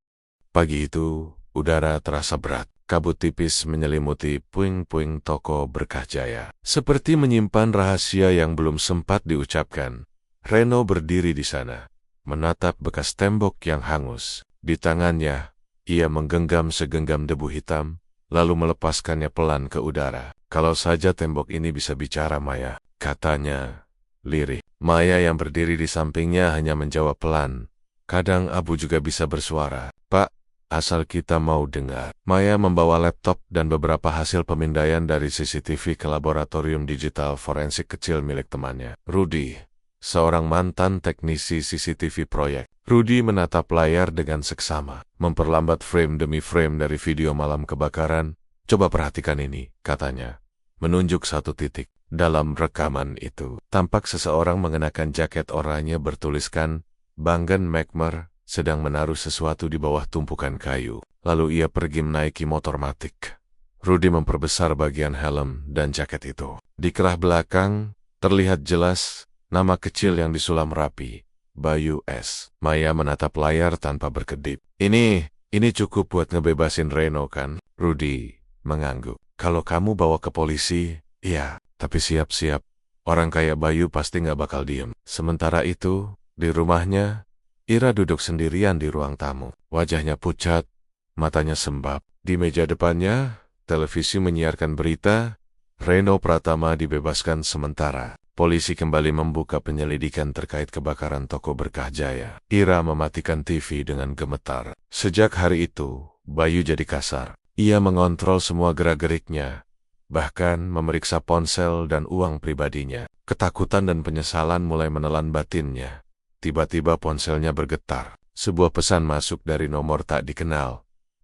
A: Pagi itu, udara terasa berat. Kabut tipis menyelimuti puing-puing toko Berkah Jaya. Seperti menyimpan rahasia yang belum sempat diucapkan, Reno berdiri di sana, menatap bekas tembok yang hangus. Di tangannya, ia menggenggam segenggam debu hitam, lalu melepaskannya pelan ke udara. Kalau saja tembok ini bisa bicara, Maya, katanya, lirih. Maya yang berdiri di sampingnya hanya menjawab pelan. Kadang abu juga bisa bersuara. Pak, asal kita mau dengar. Maya membawa laptop dan beberapa hasil pemindaian dari CCTV ke laboratorium digital forensik kecil milik temannya, Rudy, seorang mantan teknisi CCTV proyek. Rudy menatap layar dengan seksama, memperlambat frame demi frame dari video malam kebakaran. Coba perhatikan ini, katanya, menunjuk satu titik. Dalam rekaman itu, tampak seseorang mengenakan jaket oranye bertuliskan Bangen Magmer sedang menaruh sesuatu di bawah tumpukan kayu. Lalu ia pergi menaiki motor matic. Rudy memperbesar bagian helm dan jaket itu. Di kerah belakang, terlihat jelas nama kecil yang disulam rapi, Bayu S. Maya menatap layar tanpa berkedip. Ini cukup buat ngebebasin Reno kan? Rudy mengangguk. Kalau kamu bawa ke polisi, iya, tapi siap-siap. Orang kayak Bayu pasti nggak bakal diem. Sementara itu, di rumahnya, Ira duduk sendirian di ruang tamu. Wajahnya pucat, matanya sembab. Di meja depannya, televisi menyiarkan berita, Reno Pratama dibebaskan sementara. Polisi kembali membuka penyelidikan terkait kebakaran toko Berkah Jaya. Ira mematikan TV dengan gemetar. Sejak hari itu, Bayu jadi kasar. Ia mengontrol semua gerak-geriknya, bahkan memeriksa ponsel dan uang pribadinya. Ketakutan dan penyesalan mulai menelan batinnya. Tiba-tiba ponselnya bergetar. Sebuah pesan masuk dari nomor tak dikenal.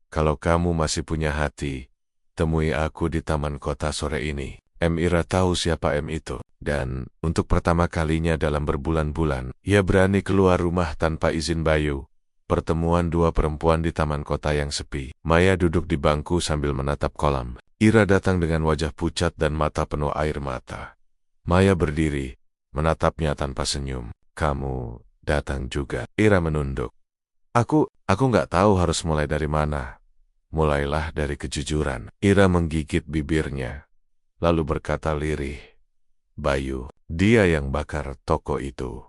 A: Kalau kamu masih punya hati, temui aku di taman kota sore ini. Ira tahu siapa itu. Dan, untuk pertama kalinya dalam berbulan-bulan, ia berani keluar rumah tanpa izin Bayu. Pertemuan dua perempuan di taman kota yang sepi. Maya duduk di bangku sambil menatap kolam. Ira datang dengan wajah pucat dan mata penuh air mata. Maya berdiri, menatapnya tanpa senyum. Kamu datang juga. Ira menunduk. Aku nggak tahu harus mulai dari mana. Mulailah dari kejujuran. Ira menggigit bibirnya, lalu berkata lirih. Bayu, dia yang bakar toko itu.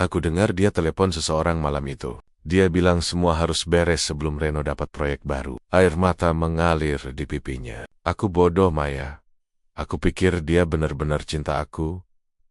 A: Aku dengar dia telepon seseorang malam itu. Dia bilang semua harus beres sebelum Reno dapat proyek baru. Air mata mengalir di pipinya. Aku bodoh, Maya. Aku pikir dia benar-benar cinta aku,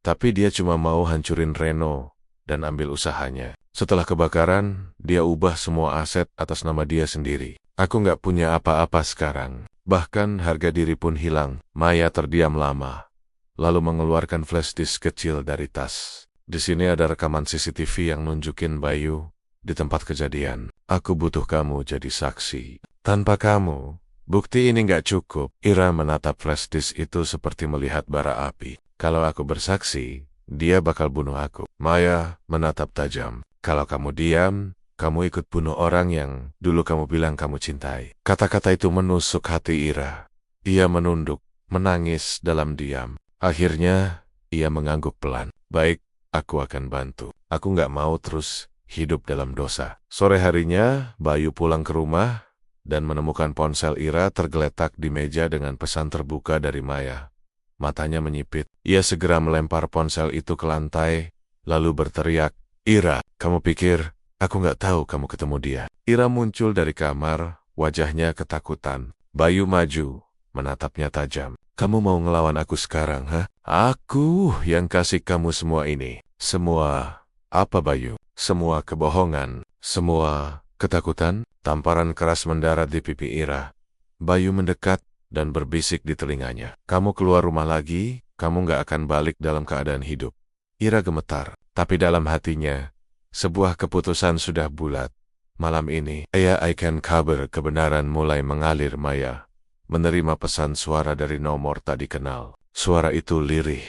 A: tapi dia cuma mau hancurin Reno dan ambil usahanya. Setelah kebakaran, dia ubah semua aset atas nama dia sendiri. Aku nggak punya apa-apa sekarang. Bahkan harga diri pun hilang. Maya terdiam lama, lalu mengeluarkan flash disk kecil dari tas. Di sini ada rekaman CCTV yang nunjukin Bayu di tempat kejadian. Aku butuh kamu jadi saksi. Tanpa kamu, bukti ini nggak cukup. Ira menatap flash disk itu seperti melihat bara api. Kalau aku bersaksi, dia bakal bunuh aku. Maya menatap tajam. Kalau kamu diam, kamu ikut bunuh orang yang dulu kamu bilang kamu cintai. Kata-kata itu menusuk hati Ira. Ia menunduk, menangis dalam diam. Akhirnya, ia mengangguk pelan. Baik, aku akan bantu. Aku nggak mau terus hidup dalam dosa. Sore harinya, Bayu pulang ke rumah dan menemukan ponsel Ira tergeletak di meja dengan pesan terbuka dari Maya. Matanya menyipit. Ia segera melempar ponsel itu ke lantai, lalu berteriak, Ira, kamu pikir aku nggak tahu kamu ketemu dia? Ira muncul dari kamar, wajahnya ketakutan. Bayu maju, menatapnya tajam. Kamu mau ngelawan aku sekarang, ha? Aku yang kasih kamu semua ini. Semua apa, Bayu? Semua kebohongan, semua ketakutan. Tamparan keras mendarat di pipi Ira. Bayu mendekat dan berbisik di telinganya. Kamu keluar rumah lagi, kamu nggak akan balik dalam keadaan hidup. Ira gemetar, tapi dalam hatinya, sebuah keputusan sudah bulat. Malam ini, akan kabar kebenaran mulai mengalir. Maya menerima pesan suara dari nomor tak dikenal. Suara itu lirih,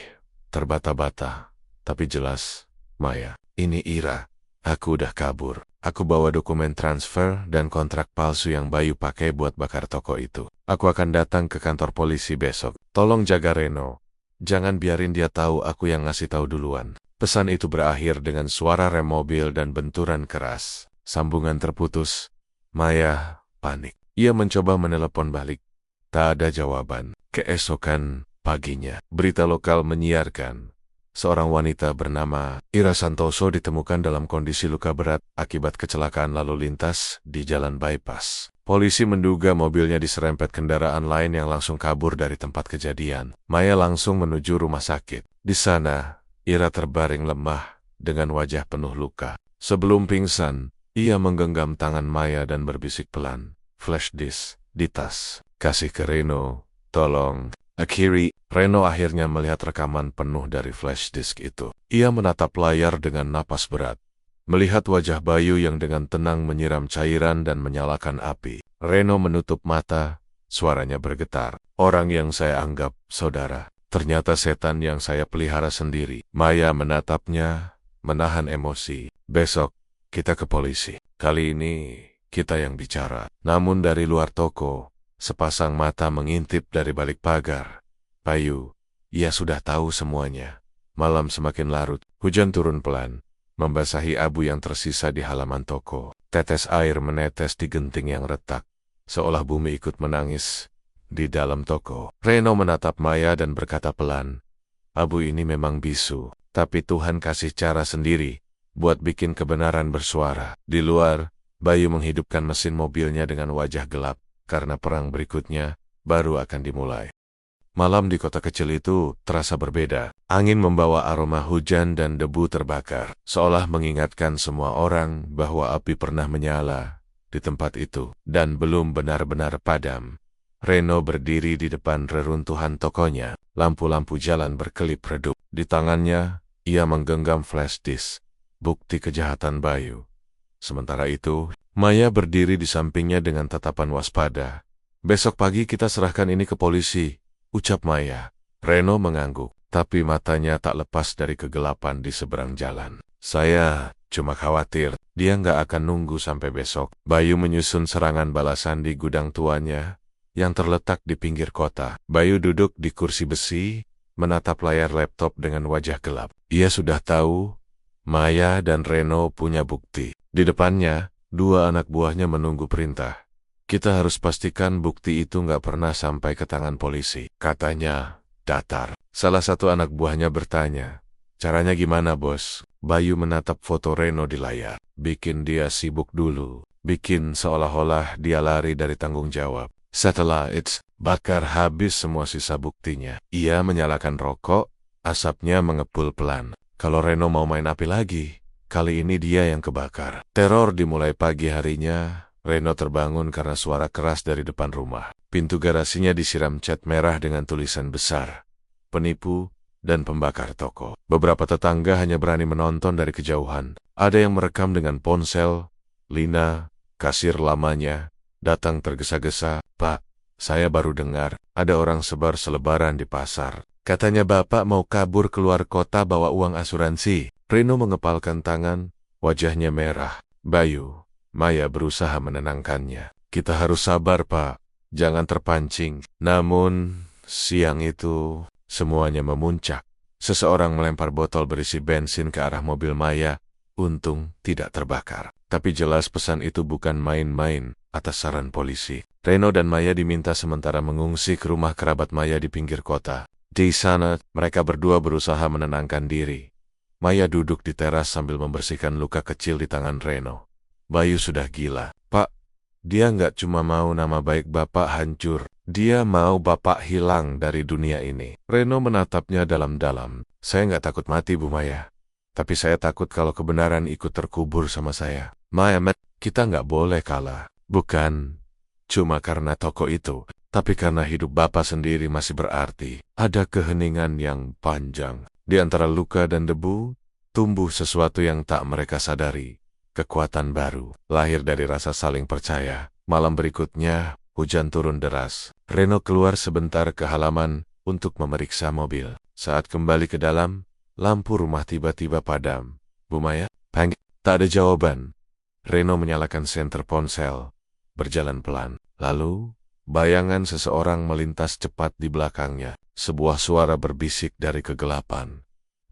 A: terbata-bata, tapi jelas. Maya, ini Ira. Aku udah kabur. Aku bawa dokumen transfer dan kontrak palsu yang Bayu pakai buat bakar toko itu. Aku akan datang ke kantor polisi besok. Tolong jaga Reno. Jangan biarin dia tahu aku yang ngasih tahu duluan. Pesan itu berakhir dengan suara rem mobil dan benturan keras. Sambungan terputus. Maya panik. Ia mencoba menelepon balik. Tak ada jawaban. Keesokan paginya, berita lokal menyiarkan seorang wanita bernama Ira Santoso ditemukan dalam kondisi luka berat akibat kecelakaan lalu lintas di jalan bypass. Polisi menduga mobilnya diserempet kendaraan lain yang langsung kabur dari tempat kejadian. Maya langsung menuju rumah sakit. Di sana, Ira terbaring lemah dengan wajah penuh luka. Sebelum pingsan, ia menggenggam tangan Maya dan berbisik pelan. Flash disk di tas. Kasih ke Reno, tolong. Akhiri, Reno akhirnya melihat rekaman penuh dari flash disk itu. Ia menatap layar dengan napas berat. Melihat wajah Bayu yang dengan tenang menyiram cairan dan menyalakan api. Reno menutup mata, suaranya bergetar. Orang yang saya anggap saudara, ternyata setan yang saya pelihara sendiri. Maya menatapnya, menahan emosi. Besok, kita ke polisi. Kali ini, kita yang bicara. Namun dari luar toko, sepasang mata mengintip dari balik pagar. Bayu, ia sudah tahu semuanya. Malam semakin larut, hujan turun pelan, membasahi abu yang tersisa di halaman toko. Tetes air menetes di genting yang retak, seolah bumi ikut menangis di dalam toko. Reno menatap Maya dan berkata pelan, abu ini memang bisu, tapi Tuhan kasih cara sendiri buat bikin kebenaran bersuara. Di luar, Bayu menghidupkan mesin mobilnya dengan wajah gelap. Karena perang berikutnya baru akan dimulai. Malam di kota kecil itu terasa berbeda. Angin membawa aroma hujan dan debu terbakar, seolah mengingatkan semua orang bahwa api pernah menyala di tempat itu dan belum benar-benar padam. Reno berdiri di depan reruntuhan tokonya. Lampu-lampu jalan berkelip redup. Di tangannya, ia menggenggam flash disk, bukti kejahatan Bayu. Sementara itu, Maya berdiri di sampingnya dengan tatapan waspada. Besok pagi kita serahkan ini ke polisi, ucap Maya. Reno mengangguk, tapi matanya tak lepas dari kegelapan di seberang jalan. Saya cuma khawatir, dia nggak akan nunggu sampai besok. Bayu menyusun serangan balasan di gudang tuanya, yang terletak di pinggir kota. Bayu duduk di kursi besi, menatap layar laptop dengan wajah gelap. Ia sudah tahu, Maya dan Reno punya bukti. Di depannya, dua anak buahnya menunggu perintah. Kita harus pastikan bukti itu nggak pernah sampai ke tangan polisi, katanya datar. Salah satu anak buahnya bertanya, caranya gimana bos? Bayu menatap foto Reno di layar. Bikin dia sibuk dulu. Bikin seolah-olah dia lari dari tanggung jawab. Setelah itu, bakar habis semua sisa buktinya. Ia menyalakan rokok, asapnya mengepul pelan. Kalau Reno mau main api lagi, Kali ini dia yang kebakar. Teror dimulai pagi harinya. Reno terbangun karena suara keras dari depan rumah. Pintu garasinya disiram cat merah dengan tulisan besar, "Penipu dan pembakar toko." Beberapa tetangga hanya berani menonton dari kejauhan. Ada yang merekam dengan ponsel. Lina, kasir lamanya, datang tergesa-gesa. "Pak, saya baru dengar ada orang sebar selebaran di pasar. Katanya Bapak mau kabur keluar kota bawa uang asuransi." Reno mengepalkan tangan, wajahnya merah. "Bayu," Maya berusaha menenangkannya. "Kita harus sabar, Pak. Jangan terpancing." Namun, siang itu, semuanya memuncak. Seseorang melempar botol berisi bensin ke arah mobil Maya. Untung tidak terbakar. Tapi jelas pesan itu bukan main-main. Atas saran polisi, Reno dan Maya diminta sementara mengungsi ke rumah kerabat Maya di pinggir kota. Di sana, mereka berdua berusaha menenangkan diri. Maya duduk di teras sambil membersihkan luka kecil di tangan Reno. "Bayu sudah gila, Pak. Dia nggak cuma mau nama baik Bapak hancur. Dia mau Bapak hilang dari dunia ini." Reno menatapnya dalam-dalam. "Saya nggak takut mati, Bu Maya. Tapi saya takut kalau kebenaran ikut terkubur sama saya." "Maya, kita nggak boleh kalah. Bukan cuma karena toko itu, tapi karena hidup Bapak sendiri masih berarti." Ada keheningan yang panjang. Di antara luka dan debu, tumbuh sesuatu yang tak mereka sadari. Kekuatan baru, lahir dari rasa saling percaya. Malam berikutnya, hujan turun deras. Reno keluar sebentar ke halaman untuk memeriksa mobil. Saat kembali ke dalam, lampu rumah tiba-tiba padam. "Bu Maya?" Panggil. Tak ada jawaban. Reno menyalakan senter ponsel, berjalan pelan. Lalu, bayangan seseorang melintas cepat di belakangnya. Sebuah suara berbisik dari kegelapan.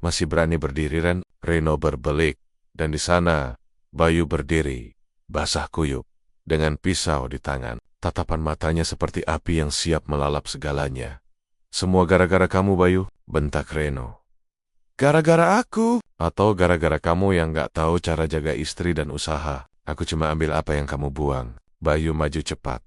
A: "Masih berani berdiri, Ren?" Reno berbelik, dan di sana, Bayu berdiri, basah kuyup, dengan pisau di tangan. Tatapan matanya seperti api yang siap melalap segalanya. "Semua gara-gara kamu, Bayu," bentak Reno. "Gara-gara aku? Atau gara-gara kamu yang gak tahu cara jaga istri dan usaha? Aku cuma ambil apa yang kamu buang." Bayu maju cepat,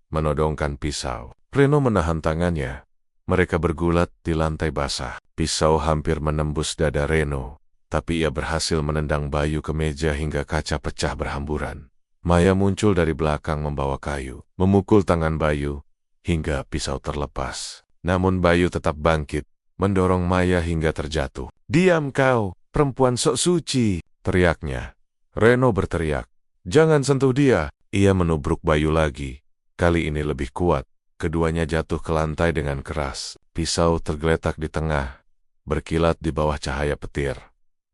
A: menodongkan pisau. Reno menahan tangannya. Mereka bergulat di lantai basah. Pisau hampir menembus dada Reno, tapi ia berhasil menendang Bayu ke meja hingga kaca pecah berhamburan. Maya muncul dari belakang membawa kayu, memukul tangan Bayu hingga pisau terlepas. Namun Bayu tetap bangkit, mendorong Maya hingga terjatuh. "Diam kau, perempuan sok suci!" teriaknya. Reno berteriak, "Jangan sentuh dia!" Ia menubruk Bayu lagi. Kali ini lebih kuat. Keduanya jatuh ke lantai dengan keras. Pisau tergeletak di tengah, berkilat di bawah cahaya petir.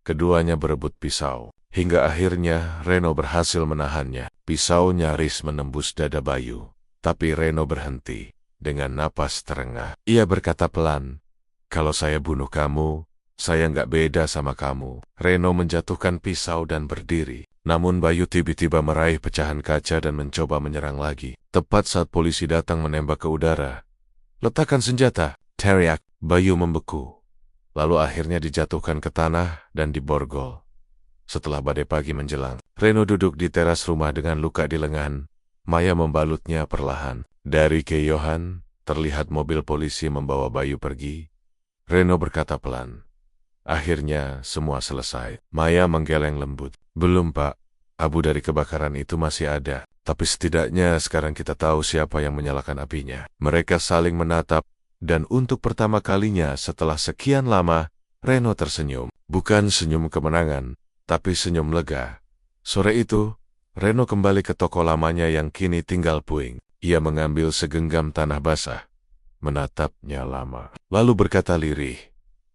A: Keduanya berebut pisau, hingga akhirnya Reno berhasil menahannya. Pisau nyaris menembus dada Bayu, tapi Reno berhenti dengan napas terengah. Ia berkata pelan, "Kalau saya bunuh kamu, saya nggak beda sama kamu." Reno menjatuhkan pisau dan berdiri. Namun Bayu tiba-tiba meraih pecahan kaca dan mencoba menyerang lagi. Tepat saat polisi datang menembak ke udara. "Letakkan senjata!" teriak. Bayu membeku. Lalu akhirnya dijatuhkan ke tanah dan diborgol. Setelah badai pagi menjelang, Reno duduk di teras rumah dengan luka di lengan. Maya membalutnya perlahan. Dari kejauhan, terlihat mobil polisi membawa Bayu pergi. Reno berkata pelan, "Akhirnya semua selesai." Maya menggeleng lembut. "Belum, Pak. Abu dari kebakaran itu masih ada. Tapi setidaknya sekarang kita tahu siapa yang menyalakan apinya." Mereka saling menatap, dan untuk pertama kalinya setelah sekian lama, Reno tersenyum. Bukan senyum kemenangan, tapi senyum lega. Sore itu, Reno kembali ke toko lamanya yang kini tinggal puing. Ia mengambil segenggam tanah basah, menatapnya lama, lalu berkata lirih,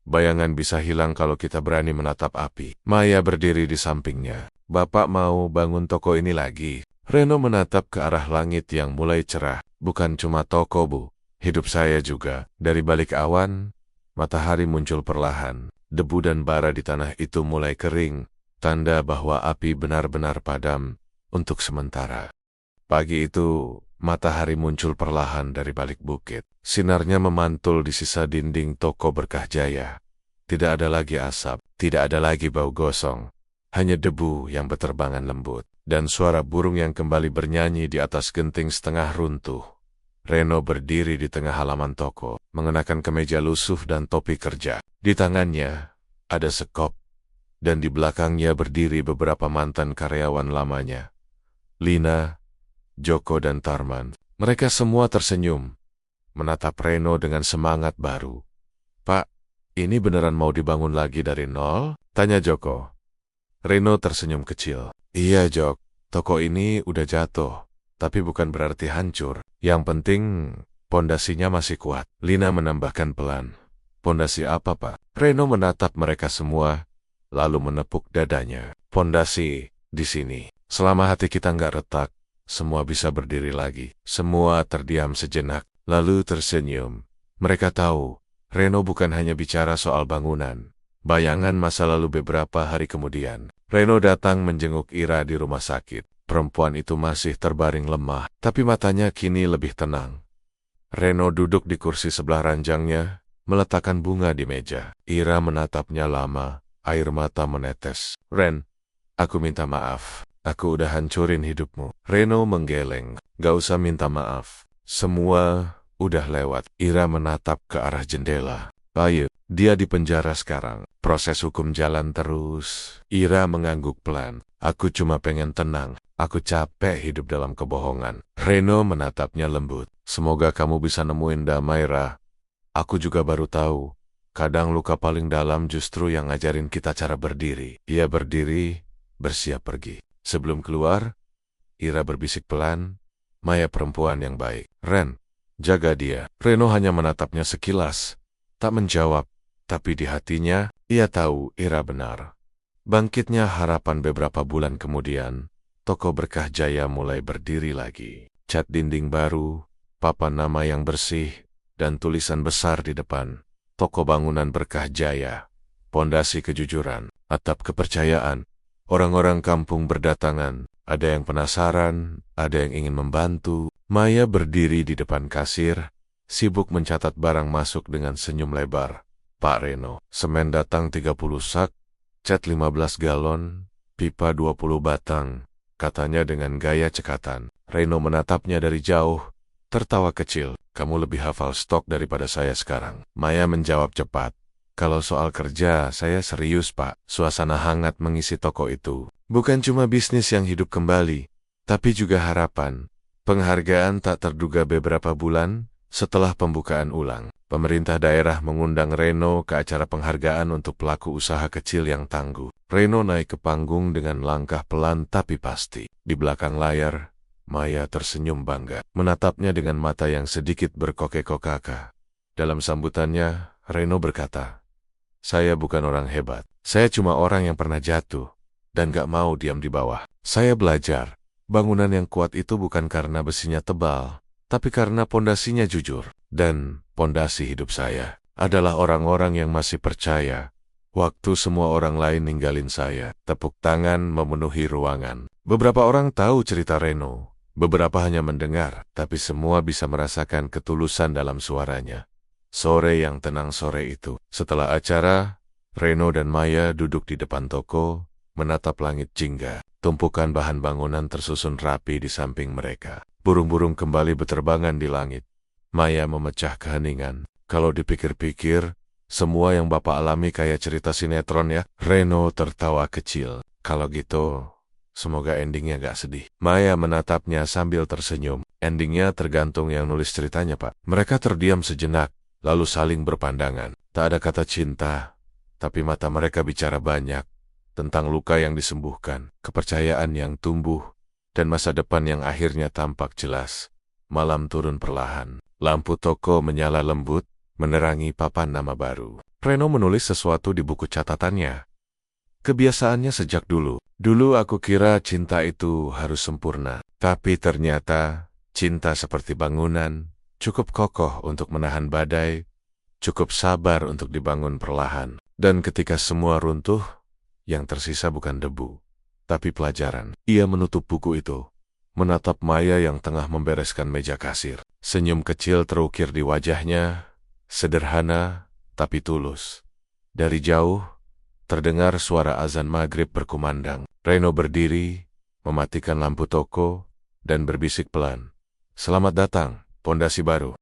A: "Bayangan bisa hilang kalau kita berani menatap api." Maya berdiri di sampingnya. "Bapak mau bangun toko ini lagi?" Reno menatap ke arah langit yang mulai cerah. "Bukan cuma toko, Bu. Hidup saya juga." Dari balik awan, matahari muncul perlahan. Debu dan bara di tanah itu mulai kering, tanda bahwa api benar-benar padam untuk sementara. Pagi itu, matahari muncul perlahan dari balik bukit. Sinarnya memantul di sisa dinding toko Berkah Jaya. Tidak ada lagi asap, tidak ada lagi bau gosong. Hanya debu yang berterbangan lembut, dan suara burung yang kembali bernyanyi di atas genting setengah runtuh. Reno berdiri di tengah halaman toko, mengenakan kemeja lusuh dan topi kerja. Di tangannya ada sekop, dan di belakangnya berdiri beberapa mantan karyawan lamanya. Lina, Joko dan Tarman. Mereka semua tersenyum, menatap Reno dengan semangat baru. "Pak, ini beneran mau dibangun lagi dari nol?" tanya Joko. Reno tersenyum kecil. "Iya, Jok. Toko ini udah jatuh, tapi bukan berarti hancur. Yang penting, pondasinya masih kuat." Lina menambahkan pelan. "Pondasi apa, Pak?" Reno menatap mereka semua, lalu menepuk dadanya. "Pondasi di sini. Selama hati kita nggak retak, semua bisa berdiri lagi." Semua terdiam sejenak, lalu tersenyum. Mereka tahu, Reno bukan hanya bicara soal bangunan. Bayangan masa lalu beberapa hari kemudian, Reno datang menjenguk Ira di rumah sakit. Perempuan itu masih terbaring lemah, tapi matanya kini lebih tenang. Reno duduk di kursi sebelah ranjangnya, meletakkan bunga di meja. Ira menatapnya lama, air mata menetes. "Ren, aku minta maaf. Aku udah hancurin hidupmu." Reno menggeleng. "Gak usah minta maaf. Semua udah lewat." Ira menatap ke arah jendela. "Ayo, dia di penjara sekarang. Proses hukum jalan terus." Ira mengangguk pelan. "Aku cuma pengen tenang. Aku capek hidup dalam kebohongan." Reno menatapnya lembut. "Semoga kamu bisa nemuin damai, Ra. Aku juga baru tahu, kadang luka paling dalam justru yang ngajarin kita cara berdiri." Ia berdiri, bersiap pergi. Sebelum keluar, Ira berbisik pelan, "Maya perempuan yang baik. Ren, jaga dia." Reno hanya menatapnya sekilas, tak menjawab, tapi di hatinya, ia tahu Ira benar. Bangkitnya harapan beberapa bulan kemudian, toko Berkah Jaya mulai berdiri lagi. Cat dinding baru, papan nama yang bersih, dan tulisan besar di depan. Toko bangunan Berkah Jaya, pondasi kejujuran, atap kepercayaan. Orang-orang kampung berdatangan, ada yang penasaran, ada yang ingin membantu. Maya berdiri di depan kasir, sibuk mencatat barang masuk dengan senyum lebar. "Pak Reno, semen datang 30 sak, cat 15 galon, pipa 20 batang," katanya dengan gaya cekatan. Reno menatapnya dari jauh, tertawa kecil. "Kamu lebih hafal stok daripada saya sekarang." Maya menjawab cepat. "Kalau soal kerja, saya serius, Pak." Suasana hangat mengisi toko itu. Bukan cuma bisnis yang hidup kembali, tapi juga harapan. Penghargaan tak terduga beberapa bulan setelah pembukaan ulang. Pemerintah daerah mengundang Reno ke acara penghargaan untuk pelaku usaha kecil yang tangguh. Reno naik ke panggung dengan langkah pelan tapi pasti. Di belakang layar, Maya tersenyum bangga, menatapnya dengan mata yang sedikit berkokek-kokaka. Dalam sambutannya, Reno berkata, "Saya bukan orang hebat. Saya cuma orang yang pernah jatuh dan gak mau diam di bawah. Saya belajar, bangunan yang kuat itu bukan karena besinya tebal, tapi karena pondasinya jujur. Dan pondasi hidup saya adalah orang-orang yang masih percaya waktu semua orang lain ninggalin saya." Tepuk tangan memenuhi ruangan. Beberapa orang tahu cerita Reno, beberapa hanya mendengar, tapi semua bisa merasakan ketulusan dalam suaranya. Sore yang tenang sore itu. Setelah acara, Reno dan Maya duduk di depan toko, menatap langit jingga. Tumpukan bahan bangunan tersusun rapi di samping mereka. Burung-burung kembali berterbangan di langit. Maya memecah keheningan. "Kalau dipikir-pikir, semua yang Bapak alami kayak cerita sinetron ya." Reno tertawa kecil. "Kalau gitu, semoga endingnya gak sedih." Maya menatapnya sambil tersenyum. "Endingnya tergantung yang nulis ceritanya, Pak." Mereka terdiam sejenak, lalu saling berpandangan. Tak ada kata cinta, tapi mata mereka bicara banyak tentang luka yang disembuhkan, kepercayaan yang tumbuh, dan masa depan yang akhirnya tampak jelas. Malam turun perlahan. Lampu toko menyala lembut, menerangi papan nama baru. Reno menulis sesuatu di buku catatannya. Kebiasaannya sejak dulu. "Dulu aku kira cinta itu harus sempurna. Tapi ternyata cinta seperti bangunan, cukup kokoh untuk menahan badai, cukup sabar untuk dibangun perlahan. Dan ketika semua runtuh, yang tersisa bukan debu, tapi pelajaran." Ia menutup buku itu, menatap Maya yang tengah membereskan meja kasir. Senyum kecil terukir di wajahnya, sederhana tapi tulus. Dari jauh, terdengar suara azan maghrib berkumandang. Reno berdiri, mematikan lampu toko, dan berbisik pelan, "Selamat datang, pondasi baru."